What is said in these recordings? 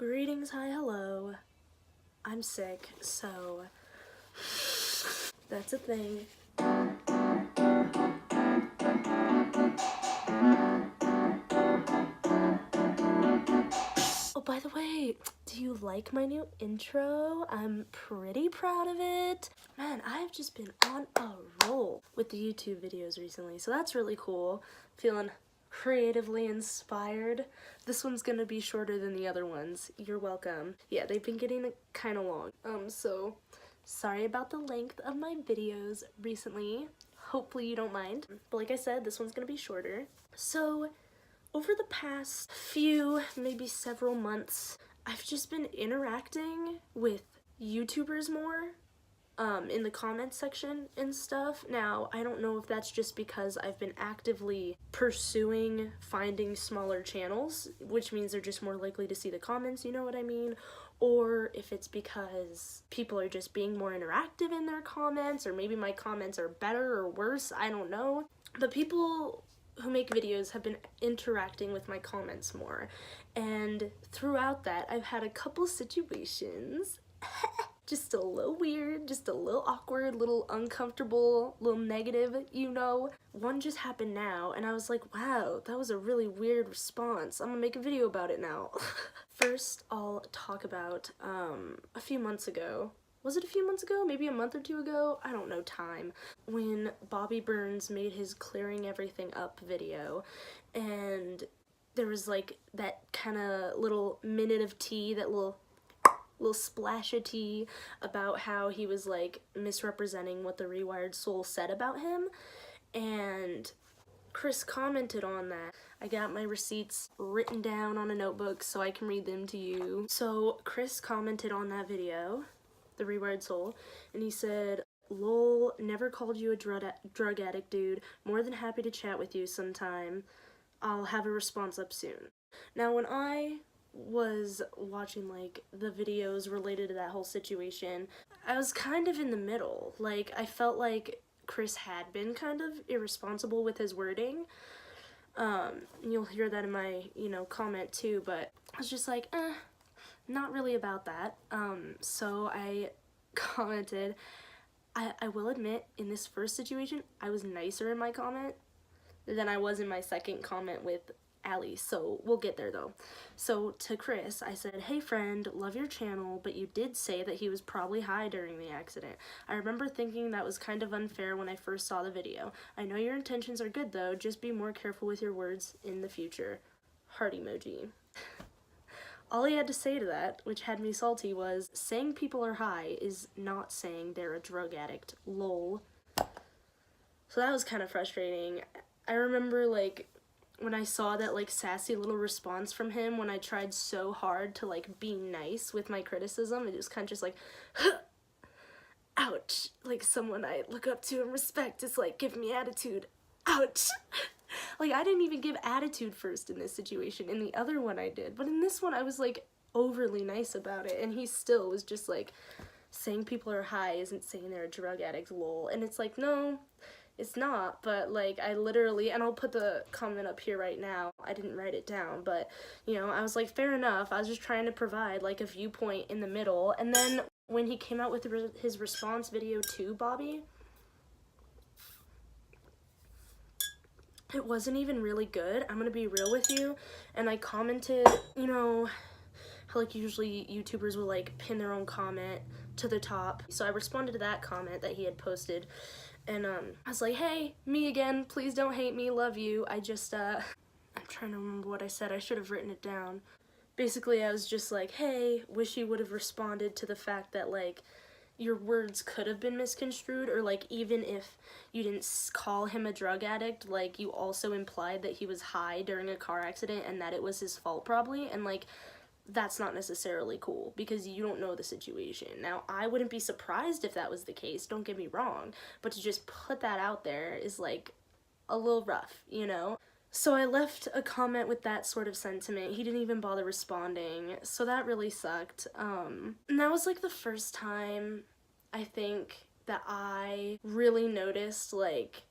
Greetings, hi, hello. I'm sick, so that's a thing. Oh, by the way, do you like my new intro? I'm pretty proud of it. Man, I've just been on a roll with the YouTube videos recently, so that's really cool. Feeling creatively inspired. This one's gonna be shorter than the other ones. You're welcome. Yeah, they've been getting kind of long. So sorry about the length of my videos recently. Hopefully you don't mind. But like I said, this one's gonna be shorter. So over the past few, maybe several months, I've just been interacting with YouTubers more in the comments section and stuff. Now, I don't know if that's just because I've been actively pursuing finding smaller channels, which means they're just more likely to see the comments, you know what I mean? Or if it's because people are just being more interactive in their comments, or maybe my comments are better or worse, I don't know. But people who make videos have been interacting with my comments more, and throughout that I've had a couple situations just a little weird, just a little awkward, little uncomfortable, little negative, you know. One just happened now, and I was like, wow, that was a really weird response. I'm gonna make a video about it now. First, I'll talk about a few months ago. Was it a few months ago? Maybe a month or two ago? I don't know time. When Bobby Burns made his clearing everything up video, and there was like that kind of little minute of tea, that little splash of tea about how he was like misrepresenting what the Rewired soul said about him, and Chris commented on that. I got my receipts written down on a notebook so I can read them to you. So Chris commented on that video, the Rewired soul, and he said, "Lol, never called you a drug addict, dude. More than happy to chat with you sometime. I'll have a response up soon." Now, when I was watching like the videos related to that whole situation, I was kind of in the middle. Like, I felt like Chris had been kind of irresponsible with his wording. You'll hear that in my, comment too, but I was just like, not really about that. So I commented, I will admit, in this first situation, I was nicer in my comment than I was in my second comment with Allie, so we'll get there though. So to Chris, I said, "Hey friend, love your channel, but you did say that he was probably high during the accident. I remember thinking that was kind of unfair when I first saw the video. I know your intentions are good though, just be more careful with your words in the future. Heart emoji." All he had to say to that, which had me salty, was, "Saying people are high is not saying they're a drug addict, lol." So that was kind of frustrating. I remember like when I saw that like sassy little response from him when I tried so hard to like be nice with my criticism, it was kind of just like, ouch, like someone I look up to and respect is like giving me attitude, ouch. Like, I didn't even give attitude first in this situation. In the other one I did, but in this one I was like overly nice about it, and he still was just like, "Saying people are high isn't saying they're a drug addict, lol." And it's like, no, it's not. But like, I literally, and I'll put the comment up here right now, I didn't write it down, but I was like, fair enough, I was just trying to provide like a viewpoint in the middle. And then when he came out with his response video to Bobby, it wasn't even really good. I'm gonna be real with you. And I commented, how like usually YouTubers will like pin their own comment to the top. So I responded to that comment that he had posted, and I was like, "Hey, me again, please don't hate me, love you." I just I'm trying to remember what I said. I should have written it down. Basically, I was just like, "Hey, wish you would have responded to the fact that like your words could have been misconstrued, or like even if you didn't call him a drug addict, like you also implied that he was high during a car accident and that it was his fault probably, and like that's not necessarily cool because you don't know the situation." Now, I wouldn't be surprised if that was the case, don't get me wrong, but to just put that out there is like a little rough, So I left a comment with that sort of sentiment. He didn't even bother responding, so that really sucked. And that was like the first time, I think, that I really noticed like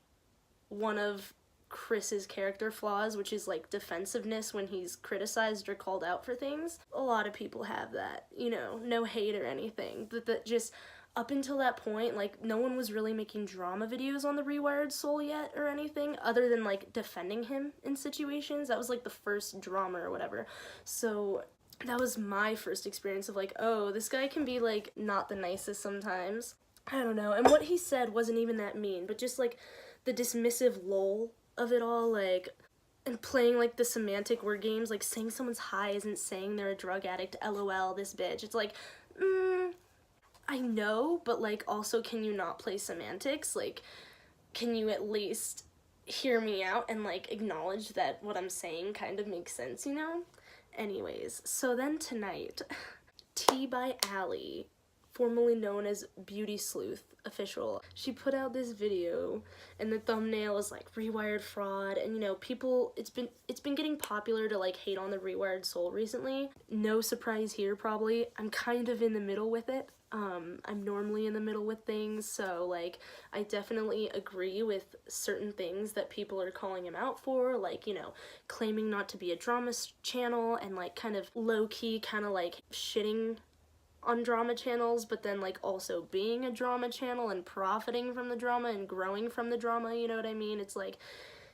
one of Chris's character flaws, which is like defensiveness when he's criticized or called out for things. A lot of people have that, you know, no hate or anything, but that just up until that point, like, no one was really making drama videos on the Rewired Soul yet or anything, other than, like, defending him in situations. That was, like, the first drama or whatever. So that was my first experience of, like, oh, this guy can be, like, not the nicest sometimes. I don't know. And what he said wasn't even that mean, but just, like, the dismissive lol of it all, like, and playing, like, the semantic word games, like, saying someone's high isn't saying they're a drug addict, LOL, this bitch. It's like, I know, but, like, also, can you not play semantics? Like, can you at least hear me out and, like, acknowledge that what I'm saying kind of makes sense, you know? Anyways, so then tonight, Tea by Allie, formerly known as Beauty Sleuth Official, she put out this video, and the thumbnail is, like, Rewired fraud, and, you know, people, it's been getting popular to, like, hate on the Rewired Soul recently. No surprise here, probably. I'm kind of in the middle with it. I'm normally in the middle with things, so, like, I definitely agree with certain things that people are calling him out for, like, you know, claiming not to be a drama channel, and, like, kind of low-key, kind of, like, shitting on drama channels, but then, like, also being a drama channel and profiting from the drama and growing from the drama, you know what I mean? It's like,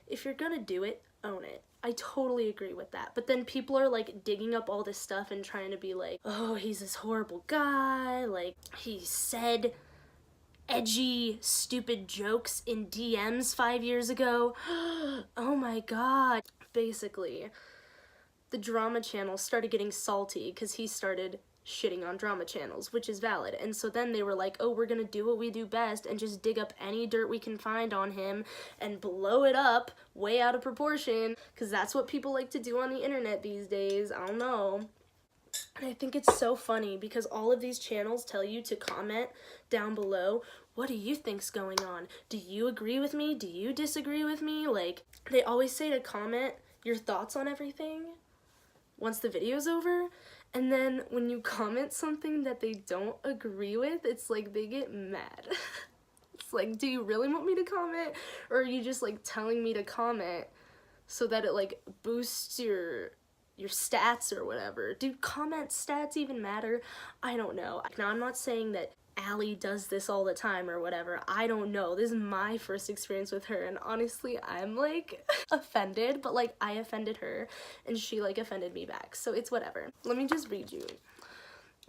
if you're gonna do it, own it. I totally agree with that. But then people are, like, digging up all this stuff and trying to be like, oh, he's this horrible guy, like, he said edgy, stupid jokes in DMs 5 years ago. Oh my god. Basically, the drama channel started getting salty because he started shitting on drama channels, which is valid. And so then they were like, oh, we're gonna do what we do best and just dig up any dirt we can find on him and blow it up way out of proportion, because that's what people like to do on the internet these days. I don't know. And I think it's so funny because all of these channels tell you to comment down below, what do you think's going on? Do you agree with me? Do you disagree with me? Like, they always say to comment your thoughts on everything once the video's over. And then when you comment something that they don't agree with, it's like they get mad. It's like, do you really want me to comment? Or are you just, like, telling me to comment so that it, like, boosts your stats or whatever? Do comment stats even matter? I don't know. Now, I'm not saying that Allie does this all the time or whatever. I don't know. This is my first experience with her, and honestly, I'm, like, offended, but, like, I offended her, and she, like, offended me back, so it's whatever. Let me just read you.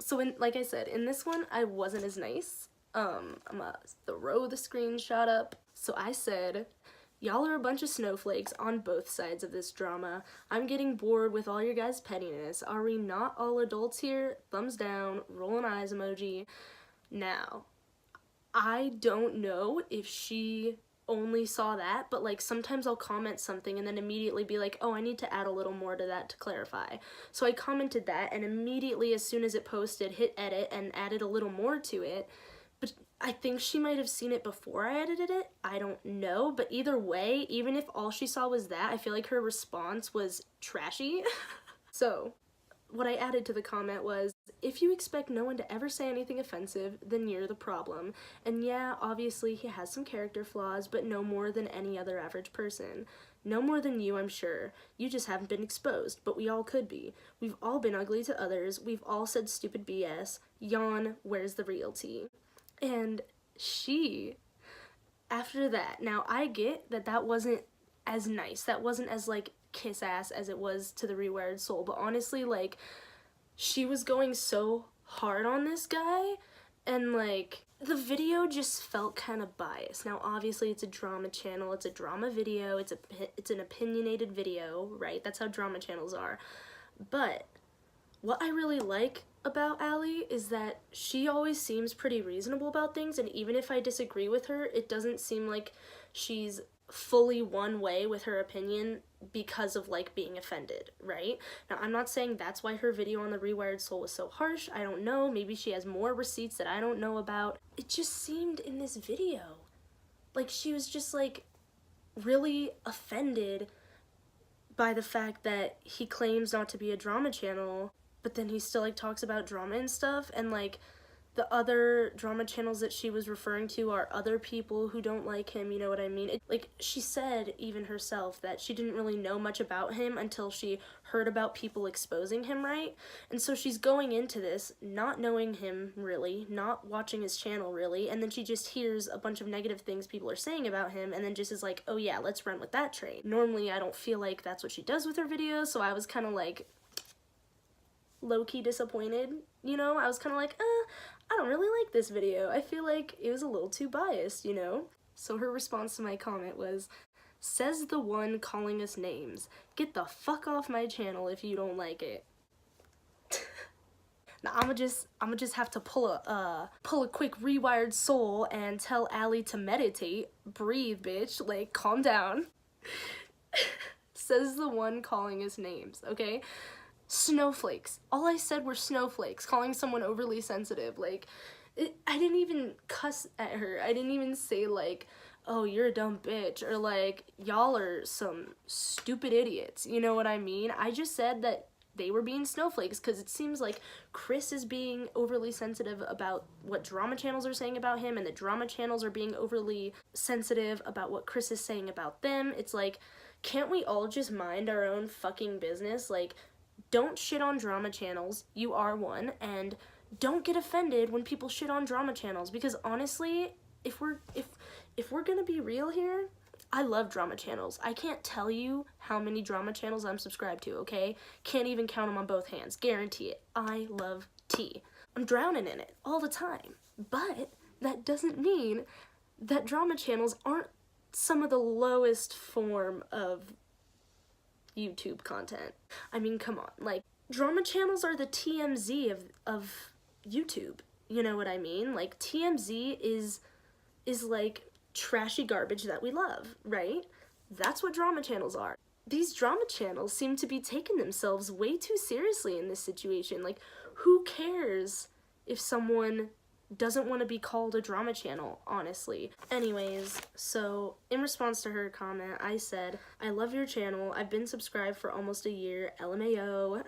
So, like I said, in this one, I wasn't as nice. I'm gonna throw the screenshot up. So I said, y'all are a bunch of snowflakes on both sides of this drama. I'm getting bored with all your guys' pettiness. Are we not all adults here? Thumbs down, rolling eyes emoji. Now, I don't know if she only saw that, but, like, sometimes I'll comment something and then immediately be like, oh, I need to add a little more to that to clarify. So I commented that, and immediately as soon as it posted, hit edit and added a little more to it. But I think she might have seen it before I edited it. I don't know, but either way, even if all she saw was that, I feel like her response was trashy. So what I added to the comment was, if you expect no one to ever say anything offensive, then you're the problem. And yeah, obviously he has some character flaws, but no more than any other average person. No more than you, I'm sure. You just haven't been exposed, but we all could be. We've all been ugly to others. We've all said stupid BS. Yawn, where's the real tea? And she, after that, now I get that that wasn't as nice. That wasn't as, like, kiss ass as it was to the Rewired Soul, but honestly, like, she was going so hard on this guy, and, like, the video just felt kind of biased. Now, obviously, it's a drama channel, it's a drama video, it's an opinionated video, right? That's how drama channels are. But what I really like about Allie is that she always seems pretty reasonable about things, and even if I disagree with her, it doesn't seem like she's fully one way with her opinion because of, like, being offended, right? Now, I'm not saying that's why her video on the Rewired Soul was so harsh. I don't know. Maybe she has more receipts that I don't know about. It just seemed in this video like she was just, like, really offended by the fact that he claims not to be a drama channel, but then he still, like, talks about drama and stuff, and, like, the other drama channels that she was referring to are other people who don't like him, you know what I mean? Like, she said even herself that she didn't really know much about him until she heard about people exposing him, right? And so she's going into this not knowing him really, not watching his channel really, and then she just hears a bunch of negative things people are saying about him and then just is like, oh yeah, let's run with that train. Normally I don't feel like that's what she does with her videos, so I was kind of like low-key disappointed, you know? I was kind of like, I don't really like this video. I feel like it was a little too biased, you know? So her response to my comment was, says the one calling us names. Get the fuck off my channel if you don't like it. Now I'ma just have to pull a quick Rewired soul and tell Allie to meditate. Breathe, bitch. Like, calm down. Says the one calling us names, okay? Snowflakes. All I said were snowflakes, calling someone overly sensitive. Like, I didn't even cuss at her. I didn't even say, like, oh, you're a dumb bitch, or like, y'all are some stupid idiots. You know what I mean? I just said that they were being snowflakes because it seems like Chris is being overly sensitive about what drama channels are saying about him, and the drama channels are being overly sensitive about what Chris is saying about them. It's like, can't we all just mind our own fucking business? Like, don't shit on drama channels, you are one, and don't get offended when people shit on drama channels, because honestly, if we're gonna be real here, I love drama channels. I can't tell you how many drama channels I'm subscribed to, okay? Can't even count them on both hands, guarantee it. I love tea. I'm drowning in it all the time, but that doesn't mean that drama channels aren't some of the lowest form of YouTube content. I mean, come on, like, drama channels are the TMZ of YouTube, you know what I mean? Like, TMZ is like trashy garbage that we love, right? That's what drama channels are. These drama channels seem to be taking themselves way too seriously in this situation. Like, who cares if someone doesn't want to be called a drama channel, honestly. Anyways, so in response to her comment, I said, I love your channel. I've been subscribed for almost a year. LMAO.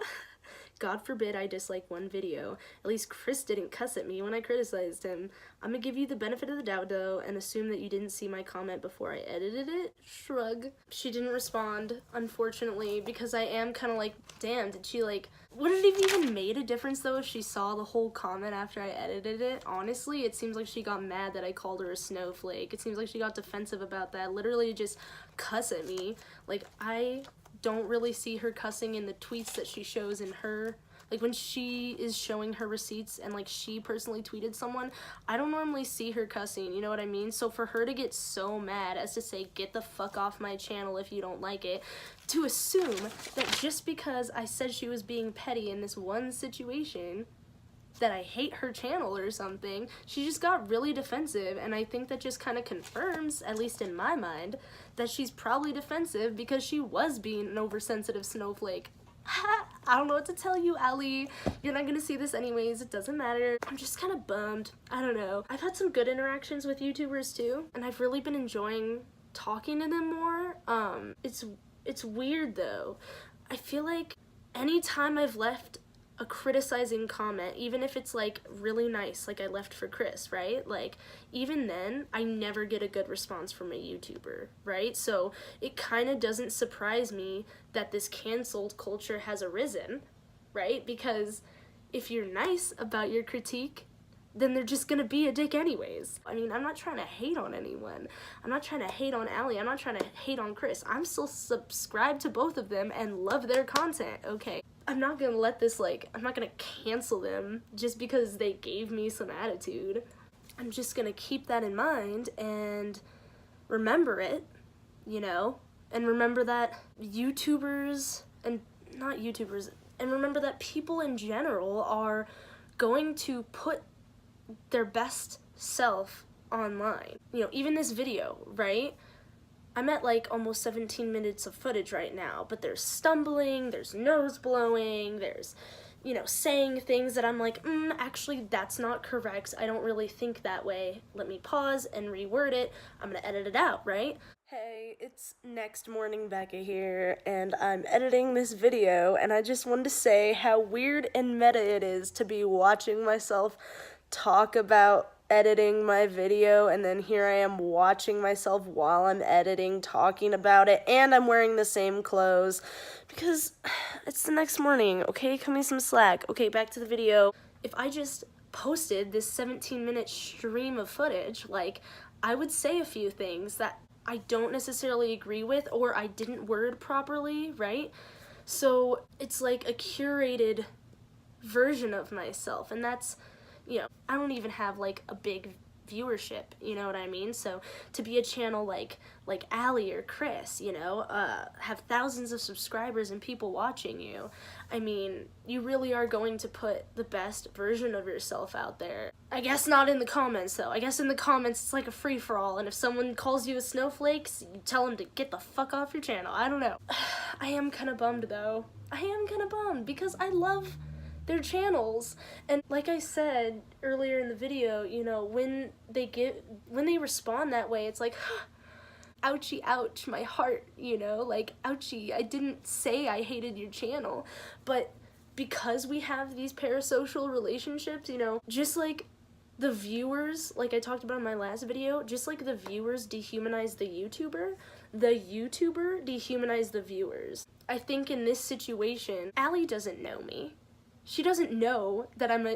God forbid I dislike one video. At least Chris didn't cuss at me when I criticized him. I'm gonna give you the benefit of the doubt though and assume that you didn't see my comment before I edited it. Shrug. She didn't respond, unfortunately, because I am kind of like, damn, did she like, would it have even made a difference though if she saw the whole comment after I edited it? Honestly, it seems like she got mad that I called her a snowflake. It seems like she got defensive about that. Literally just cuss at me. Like, I don't really see her cussing in the tweets that she shows in her, like when she is showing her receipts and like she personally tweeted someone, I don't normally see her cussing, you know what I mean? So for her to get so mad as to say, get the fuck off my channel if you don't like it, to assume that just because I said she was being petty in this one situation, that I hate her channel or something, she just got really defensive, and I think that just kind of confirms, at least in my mind, that she's probably defensive because she was being an oversensitive snowflake. I don't know what to tell you, Allie. You're not gonna see this anyways, it doesn't matter. I'm just kind of bummed. I don't know. I've had some good interactions with YouTubers too, and I've really been enjoying talking to them more. It's weird though. I feel like anytime I've left a criticizing comment, even if it's like really nice, like I left for Chris, right? Like, even then, I never get a good response from a YouTuber, right? So it kind of doesn't surprise me that this canceled culture has arisen, right? Because if you're nice about your critique, then they're just gonna be a dick anyways. I mean, I'm not trying to hate on anyone. I'm not trying to hate on Allie. I'm not trying to hate on Chris. I'm still subscribed to both of them and love their content, okay? I'm not gonna let this, like, I'm not gonna cancel them just because they gave me some attitude. I'm just gonna keep that in mind and remember it, you know? And remember that YouTubers, and not YouTubers, and remember that people in general are going to put their best self online. You know, even this video, right? I'm at like almost 17 minutes of footage right now, but there's stumbling, there's nose blowing, there's, you know, saying things that I'm like, actually that's not correct. I don't really think that way. Let me pause and reword it. I'm gonna edit it out, right? Hey, it's next morning Becca here, and I'm editing this video, and I just wanted to say how weird and meta it is to be watching myself talk about editing my video, and then here I am watching myself while I'm editing, talking about it, and I'm wearing the same clothes because it's the next morning, okay? Cut me some slack. Okay, back to the video. If I just posted this 17-minute stream of footage, like, I would say a few things that I don't necessarily agree with or I didn't word properly, right? So it's like a curated version of myself, and that's, you know, I don't even have like a big viewership, you know what I mean? So to be a channel like Allie or Chris, you know, have thousands of subscribers and people watching you, I mean, you really are going to put the best version of yourself out there. I guess not in the comments though. I guess in the comments it's like a free-for-all, and if someone calls you a snowflake, you tell them to get the fuck off your channel. I don't know. I am kind of bummed though. I am kind of bummed because I love their channels, and like I said earlier in the video, you know, when they respond that way, it's like, ouchie, ouch, my heart, you know, like, ouchie, I didn't say I hated your channel, but because we have these parasocial relationships, you know, just like the viewers, like I talked about in my last video, just like the viewers dehumanize the YouTuber dehumanized the viewers. I think in this situation, Allie doesn't know me. She doesn't know that I'm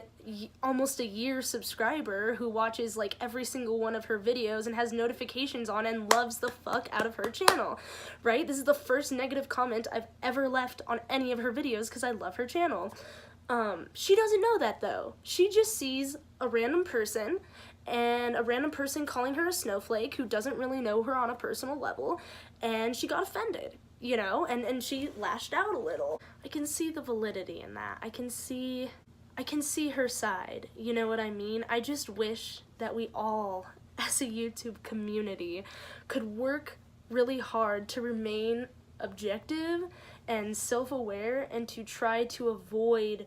almost a year subscriber who watches like every single one of her videos and has notifications on and loves the fuck out of her channel, right? This is the first negative comment I've ever left on any of her videos because I love her channel. She doesn't know that though. She just sees a random person and a random person calling her a snowflake who doesn't really know her on a personal level, and she got offended, you know, and she lashed out a little. I can see the validity in that. I can see her side, you know what I mean? I just wish that we all, as a YouTube community, could work really hard to remain objective and self-aware and to try to avoid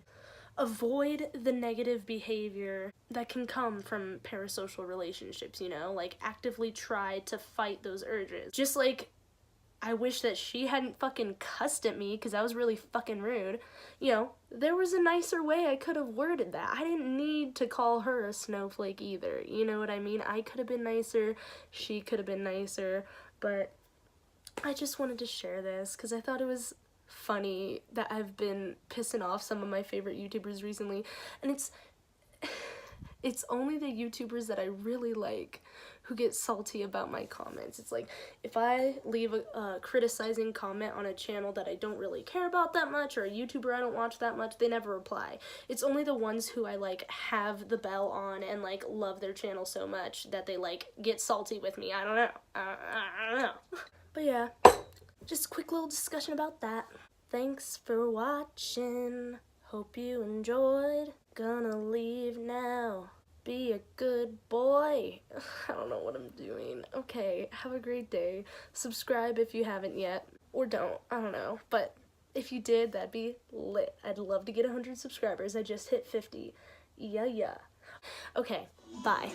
the negative behavior that can come from parasocial relationships, you know? Like, actively try to fight those urges. Just like, I wish that she hadn't fucking cussed at me because that was really fucking rude. You know, there was a nicer way I could have worded that. I didn't need to call her a snowflake either, you know what I mean? I could have been nicer, she could have been nicer, but I just wanted to share this because I thought it was funny that I've been pissing off some of my favorite YouTubers recently, and it's only the YouTubers that I really like who get salty about my comments. It's like, if I leave a criticizing comment on a channel that I don't really care about that much, or a YouTuber I don't watch that much, they never reply. It's only the ones who I like have the bell on and like love their channel so much that they like get salty with me. I don't know. I don't know. But yeah, just a quick little discussion about that. Thanks for watching. Hope you enjoyed. Gonna leave now. Be a good boy. I don't know what I'm doing. Okay, have a great day. Subscribe if you haven't yet. Or don't. I don't know. But if you did, that'd be lit. I'd love to get 100 subscribers. I just hit 50. Yeah. Okay, bye.